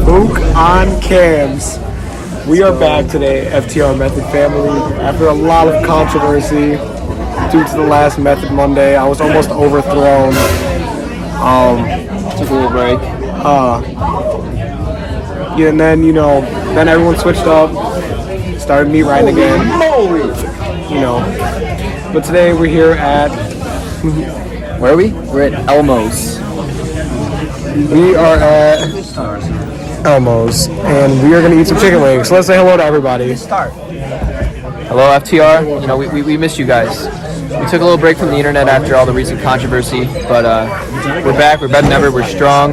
Book on cams. We are back today, FTR Method family. After a lot of controversy due to the last Method Monday, I was almost overthrown. Took a little break. Yeah, and then then everyone switched up, started meat riding again. But today we're here at Where are we? We're at Elmo's. We are at Elmo's, and we are going to eat some chicken wings. So let's say hello to everybody. Hello, FTR. We missed you guys. We took a little break from the internet after all the recent controversy, but we're back. We're better than ever. We're strong,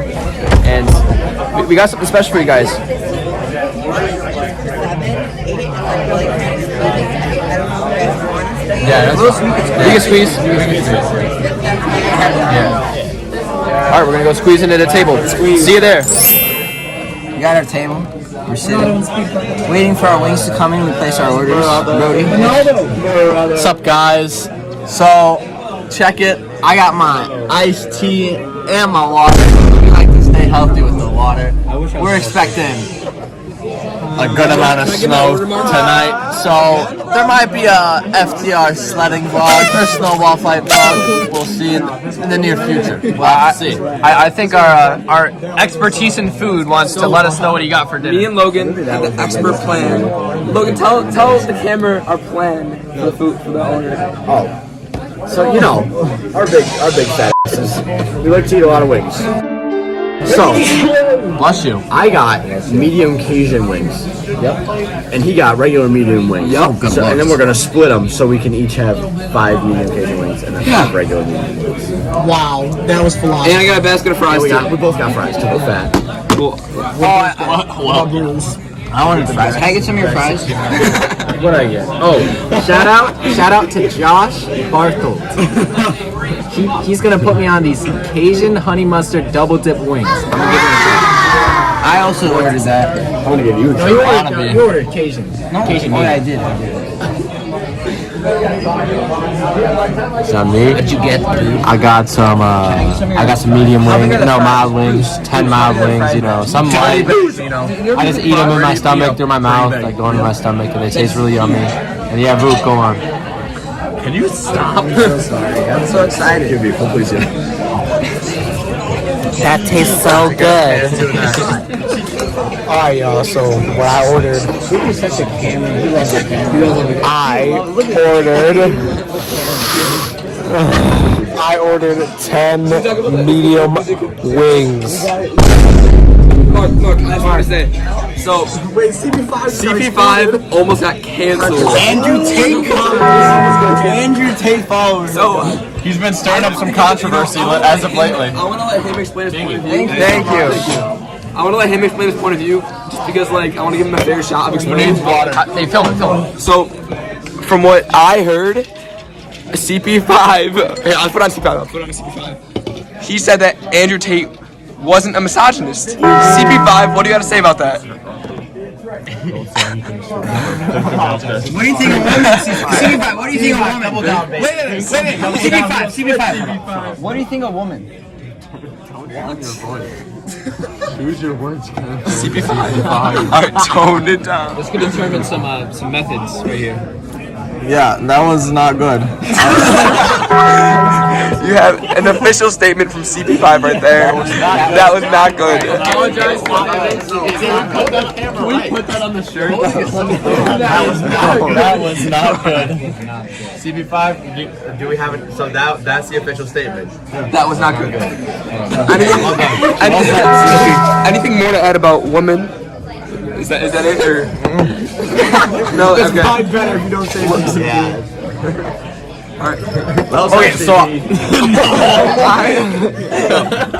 and we got something special for you guys. Yeah, that's you can squeeze. Yeah. All right, we're gonna go squeeze into the table. See you there. We got our table. We're sitting, waiting for our wings to come in. We place our orders. Brody. What's up, guys? So, check it. I got my iced tea and my water. We like to stay healthy with the water. We're expecting a good amount of snow tonight, so there might be a FTR sledding vlog or snowball fight vlog. We'll see in the near future. We'll have to see. I think our expertise in food wants to let us know what he got for dinner. Me and Logan have the expert plan. Logan, tell the camera our plan for the food for the owner. So our big fat asses, we like to eat a lot of wings. So Bless you. I got medium Cajun wings. Yep. And he got regular medium wings. Yep. So, and then we're gonna split them so we can each have 5 medium Cajun wings and then 5 regular medium wings. Wow, that was phenomenal. And I got a basket of fries We too. both got fries too. We're fat. I wanted the fries. Can I get some of your fries? What'd I get? Oh, Shout out to Josh Barthold. He's gonna put me on these Cajun honey mustard double dip wings. I'm gonna give him a try. I also ordered that. I'm gonna give you a try. You ordered Cajun. Cajun. Oh, yeah, I did. Is that me? What'd you get, dude? I got some medium wings. No, mild wings. 10 mild wings. Some light. I just eat them in my stomach, through my mouth, like going in my stomach, and they taste really yummy. And yeah, Root, go on. Can you stop? I'm so sorry. I'm so excited. Give me a please. That tastes so good. Alright, y'all, so what I ordered, I ordered 10 medium wings. Mark, I just want to say. So, CP5 almost got canceled. Andrew Tate followers. So, He's been stirring up some controversy as of lately. I want to let him explain his point of view. Thank you. I want to let him explain his point of view, just because, I want to give him a fair shot of explaining. Hey, film it. So, from what I heard, CP5. Here, I'll put on CP5. He said that Andrew Tate wasn't a misogynist. CP5, what do you got to say about that? What do you think of women? CP5, what do you think of women? Wait. CP5. What do you think of women? Use your words, Ken. CP5. Alright, tone it down. Let's determine some methods right here. Yeah, that was not good. You have an official statement from CP5 right there. That was not good. Can we put that on the shirt? That was not good. CP5, do we have it? So that's the official statement. That was not good. Anything more to add about women? Is that it? Or? No, It's okay. probably better if you don't say what. Yeah. Alright. Okay, so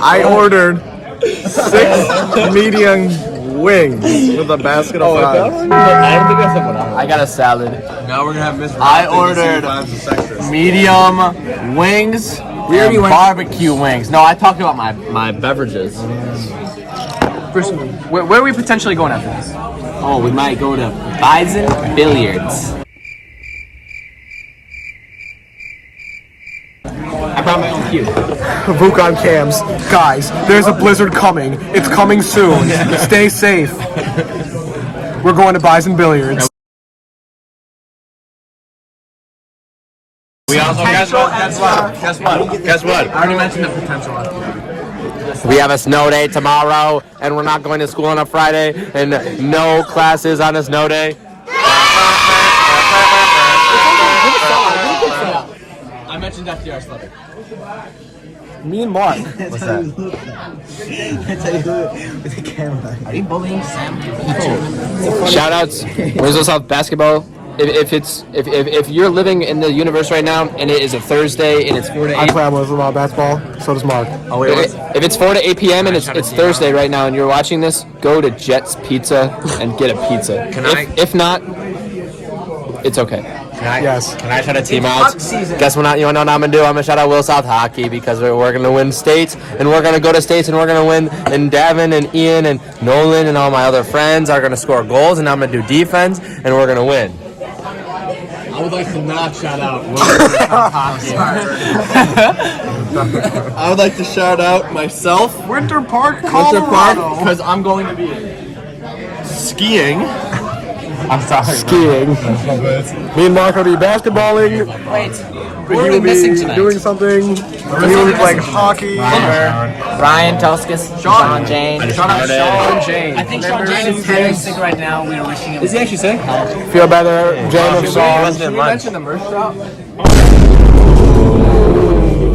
I ordered 6 medium wings with a basket of fries. I got a salad. now we're gonna have Mr. I ordered medium wings and barbecue wings. No, I talked about my beverages. Where are we potentially going after this? Oh, we might go to Bison Billiards. I brought my own cue. Vuk on cams. Guys, there's a blizzard coming. It's coming soon. Stay safe. We're going to Bison Billiards. We also guess what? I already mentioned the potential. We have a snow day tomorrow, and we're not going to school on a Friday, and no classes on a snow day. I mentioned FDR Slugger. Me and Mark. What's that? Are you bullying Sam? Shout outs, Winslow South basketball. If you're living in the universe right now and it is a Thursday and it's 4 to I 8, play on Wisdom basketball. So does Mark. Oh wait, if it's 4 to 8 p.m. and it's Thursday right now and you're watching this, go to Jet's Pizza and get a pizza. If not, it's okay. Yes. Can I shout a team out? Guess what? You know what I'm gonna do? I'm gonna shout out Will South Hockey because we're gonna win states, and we're gonna go to states, and we're gonna win. And Davin and Ian and Nolan and all my other friends are gonna score goals, and I'm gonna do defense, and we're gonna win. I would like to not shout out I would like to shout out myself, Winter Park, because I'm going to be skiing. I'm sorry. Skiing. Me and Mark will be basketballing. Wait, He will be doing something. He will be playing hockey. Ryan Toscas, Sean Jane. Sean Jane. I think Sean Jane is very sick right now. We are wishing him. Is he actually sick? Feel better. Jane of songs. Did we mention the merch drop?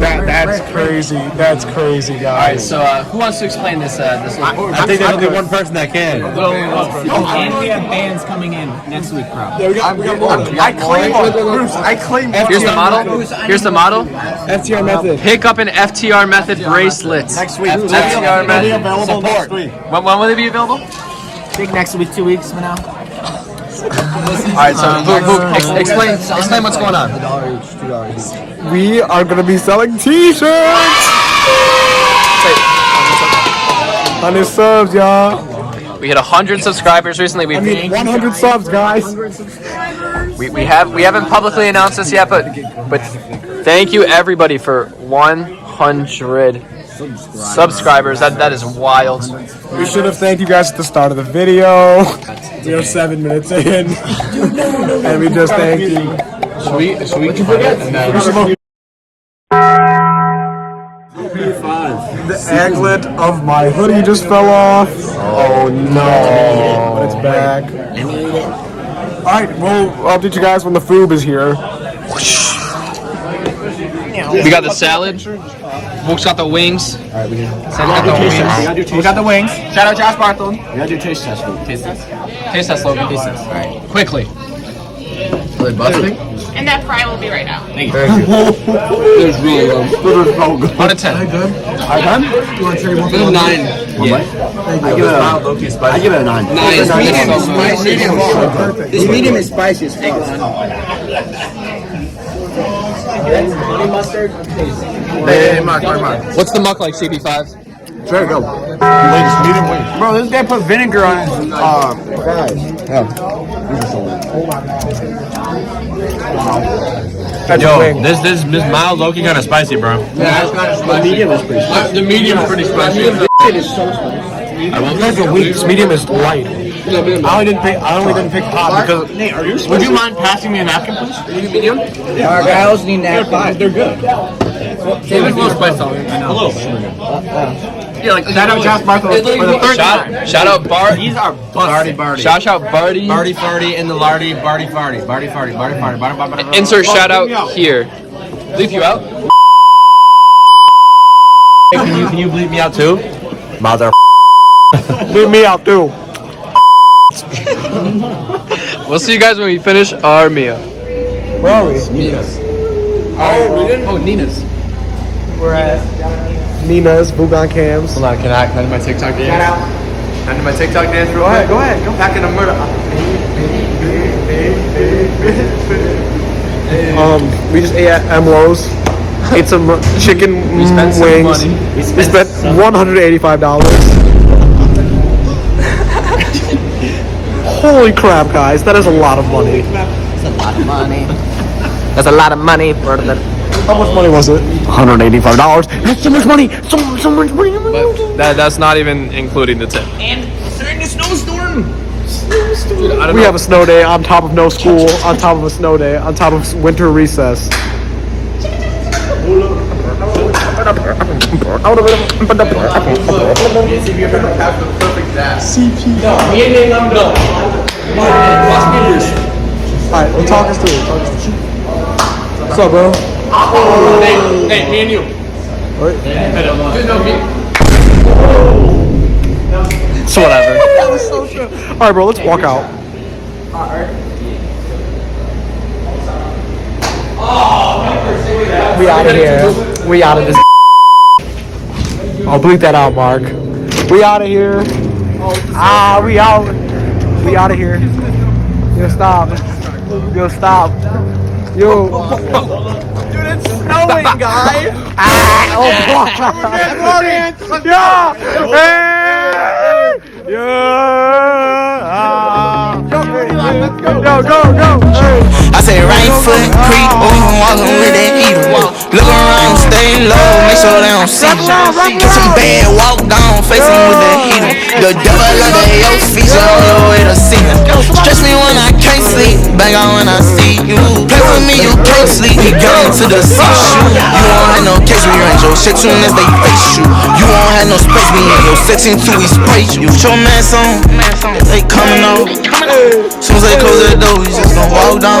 That's crazy. That's crazy, guys. So who wants to explain this? This little I think there's only one person that can. And we have bands coming in next week, probably. I claim Bruce. I claim Here's the model. Here's the model. FTR method. Pick up an FTR Method bracelet. Next week. FTR Method. Available next week. When will they be available? I think next week, 2 weeks from now. Alright, so explain what's going on. We are gonna be selling T-shirts. On his subs, y'all. We hit 100 subscribers recently. I mean, 100 subs, guys. We haven't publicly announced this yet, but thank you everybody for 100 subscribers. That is wild. We should have thanked you guys at the start of the video. We are 7 minutes in, and we just thank you. Should we cut it and then... The aglet of my hoodie just fell off. Oh no! But it's back. Alright, well, I'll update you guys when the food is here. We got the salad. Folks got the wings. Alright, we got the wings. Shout out Josh Barthel. gotta do taste test. Taste test, Logan. Taste test. All right. Quickly. Really busting? And that fry will be right out. Thank you. Out of 10. I done? You want to trade one? 9. I give it a 9. This medium is spicy as fuck. Hey, Mark. What's the muck like, CB5? Try to go. Bro, this guy put vinegar on his Yo, this mild low-key kind of spicy, bro. Yeah, it's kind of spicy. The medium is pretty spicy. This medium is light. I only didn't pick hot because Would you mind passing me a napkin, please? Medium? Our guys need that pie. They're good. There's a little spice on it. A little. Yeah, like shout out Josh Barthel for the third time. Shout out Bart. These are busted. Shout out Barty. Barty farty in the lardy, Barty farty. Insert shout out here. Leave you out. Can you bleep me out too? Mother. leave me out too. We'll see you guys when we finish our meal. Where are we? Oh, Nina's. We're at Nina's Bugan Cams. Hold on, can I do my TikTok dance? Shout out. Can I do my TikTok dance? Go ahead. Go back in the murder. We just ate at Emlo's. Ate some chicken spent some wings. money. We spent $185. Holy crap, guys! That is a lot of money. That's a lot of money. That's a lot of money for the How much money was it? $185. That's so much money. So much money. That's not even including the tip. We have a snow day on top of no school, on top of a snow day, on top of winter recess. Alright, well, talk us through it. What's up, bro? Hey, me and you. So whatever. Alright, bro, let's walk out. We out of here. We out of this. I'll bleep that out, Mark. We out of here. We out. We out of here. Yo, stop. Yo, stop. Yo. Dude, it's snowing, guys. Yeah. Yo, go. Hey. I say right foot creep, walking with that heater. Look around, stay low, make sure they don't see you. Get some bad, walk down, facing with that heater. The devil under your feet, so on your way to see him. Stretch me when I can't sleep, bang on when I see you. Play with me, you can't sleep, he got into the seashore. You won't have no case, rearrange your shit soon as they face you. You won't have no space, me in your section till we spray you. Show man song, they coming out. Soon as they close the door, we just gon' walk down.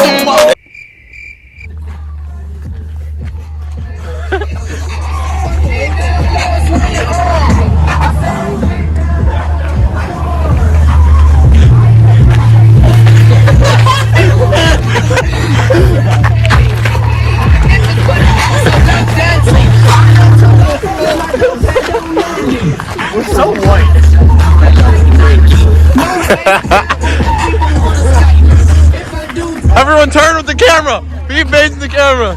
Everyone turn with the camera. Be facing the camera.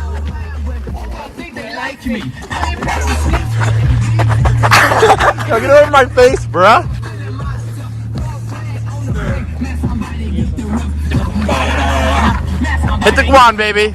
Yo, get over my face, bruh. Hit the guan, baby.